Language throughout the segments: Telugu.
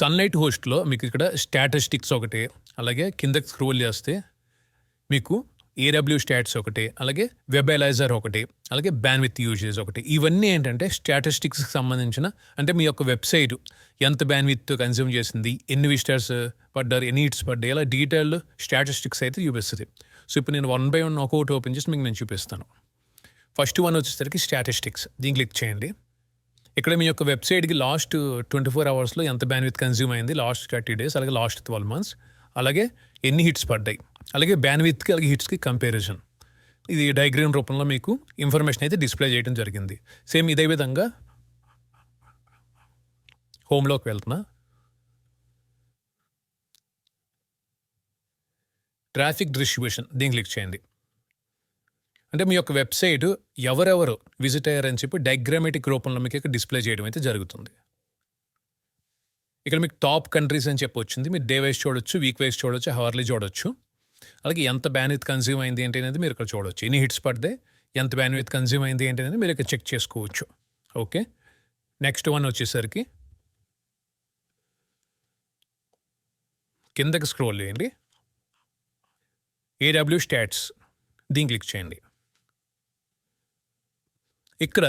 సన్‌లైట్ హోస్ట్‌లో మీకు ఇక్కడ స్టాటిస్టిక్స్ ఒకటి, అలాగే కిందకి స్క్రోల్ చేస్తే మీకు ఏడబ్ల్యూ స్టాట్స్ ఒకటి, అలాగే వెబ్ ఎలైజర్ ఒకటి, అలాగే బ్యాండ్విడ్త్ యూసేజ్ ఒకటి. ఇవన్నీ ఏంటంటే స్టాటిస్టిక్స్‌కి సంబంధించిన, అంటే మీ యొక్క వెబ్‌సైట్ ఎంత బ్యాండ్విడ్త్ కన్జ్యూమ్ చేసింది, ఎన్ని విజిటర్స్ పడ్డారు, ఎన్ని హిట్స్ పడ్డాయి, ఇలా డీటెయిల్డ్ స్టాటిస్టిక్స్ అయితే చూపిస్తది. సో ఇప్పుడు నేను 1 బై 1 ఒక్కొక్కటి ఓపెన్ చేసి మీకు నేను చూపిస్తాను. ఫస్ట్ వన్ వచ్చేసరికి స్టాటిస్టిక్స్. దీన్ని క్లిక్ చేయండి. ఇక్కడ మీ యొక్క వెబ్‌సైట్‌కి లాస్ట్ 24 అవర్స్‌లో ఎంత బ్యాండ్విడ్త్ కన్జ్యూమ్ అయింది, లాస్ట్ 30 డేస్, అలాగే లాస్ట్ 12 మంత్స్, అలాగే ఎన్ని హిట్స్ పడ్డాయి, అలాగే బ్యాండ్విడ్త్‌కి అలాగే హిట్స్‌కి కంపారిజన్. ఇది డయాగ్రామ్ రూపంలో మీకు ఇన్ఫర్మేషన్ అయితే డిస్ప్లే చేయడం జరిగింది. సేమ్ ఇదే విధంగా హోమ్‌లోకి వెళ్తున్నా. ట్రాఫిక్ డిస్ట్రిబ్యూషన్ దీన్ని క్లిక్ చేయండి. అంటే మీ యొక్క వెబ్‌సైట్ ఎవరెవరు విజిట్ అయ్యారని చెప్పి డయాగ్రామాటిక్ రూపంలో మీకు ఇక్కడ డిస్ప్లే చేయడం అయితే జరుగుతుంది. ఇక్కడ మీకు టాప్ కంట్రీస్ అని చెప్పి వచ్చింది. మీరు డే వైస్ చూడొచ్చు, వీక్ వైస్ చూడొచ్చు, హవర్లీ చూడొచ్చు. అలాగే ఎంత బ్యాండ్విడ్త్ కన్జ్యూమ్ అయింది ఏంటి అనేది మీరు ఇక్కడ చూడొచ్చు. ఎన్ని హిట్స్ పడ్డాయి, ఎంత బ్యాండ్విడ్త్ కన్జ్యూమ్ అయింది ఏంటి అనేది మీరు ఇక్కడ చెక్ చేసుకోవచ్చు. ఓకే, నెక్స్ట్ వన్ వచ్చేసరికి కిందకి స్క్రోల్ చేయండి. ఏడబ్ల్యూ స్టాట్స్ దీన్ని క్లిక్ చేయండి. ఇక్కడ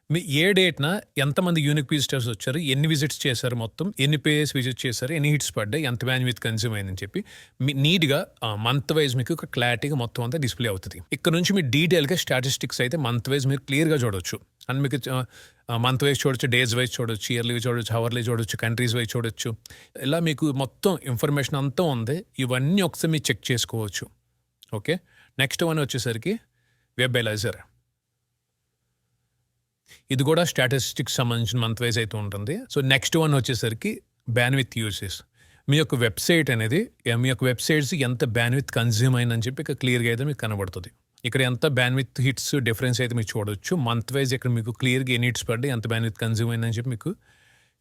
మీ ఏ డేట్న ఎంతమంది యూనిక్ విజిటర్స్ వచ్చారు, ఎన్ని విజిట్స్ చేశారు, మొత్తం ఎన్ని పేజెస్ విజిట్ చేశారు, ఎన్ని హిట్స్ పడ్డాయి, ఎంత బ్యాండ్విడ్త్ కన్జ్యూమ్ అయిందని చెప్పి మీ నీట్గా మంత్ వైజ్ మీకు ఒక క్లారిటీగా మొత్తం అంతా డిస్ప్లే అవుతుంది. ఇక్కడ నుంచి మీ డీటెయిల్గా స్టాటిస్టిక్స్ అయితే మంత్ వైజ్ మీరు క్లియర్గా చూడొచ్చు. అండ్ మీకు మంత్ వైజ్ చూడొచ్చు, డేస్ వైజ్ చూడొచ్చు, ఇయర్లీ చూడొచ్చు, హవర్లీ చూడొచ్చు, కంట్రీస్ వైజ్ చూడొచ్చు. ఇలా మీకు మొత్తం ఇన్ఫర్మేషన్ అంతా ఉంది. ఇవన్నీ ఒకసారి మీరు చెక్ చేసుకోవచ్చు. ఓకే, నెక్స్ట్ వన్ వచ్చేసరికి వెబ్ ఎలైజర్. ఇది కూడా స్టాటిస్టిక్స్ సంబంధించిన మంత్ వైజ్ అయితే ఉంటుంది. సో నెక్స్ట్ వన్ వచ్చేసరికి బ్యాండ్విడ్త్ యూసేజ్. మీ యొక్క వెబ్సైట్ అనేది, మీ యొక్క వెబ్సైట్స్ ఎంత బ్యాండ్విడ్త్ కన్జ్యూమ్ అయిందని చెప్పి ఇక్కడ క్లియర్గా అయితే మీకు కనబడుతుంది. ఇక్కడ ఎంత బ్యాండ్విడ్త్ హిట్స్ డిఫరెన్స్ అయితే మీరు చూడొచ్చు. మంత్ వైజ్ ఇక్కడ మీకు క్లియర్గా ఎన్ని హిట్స్ పడ్డాయి, ఎంత బ్యాండ్విడ్త్ కన్జ్యూమ్ అయిందని చెప్పి మీకు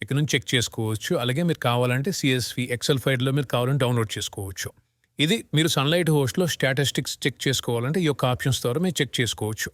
ఇక్కడ నుంచి చెక్ చేసుకోవచ్చు. అలాగే మీరు కావాలంటే CSV ఎక్సెల్ ఫైల్లో మీరు కావాలంటే డౌన్లోడ్ చేసుకోవచ్చు. ఇది మీరు సన్‌లైట్ హోస్ట్‌లో స్టాటిస్టిక్స్ చెక్ చేసుకోవాలంటే ఈ యొక్క ఆప్షన్స్ ద్వారా మీరు చెక్ చేసుకోవచ్చు.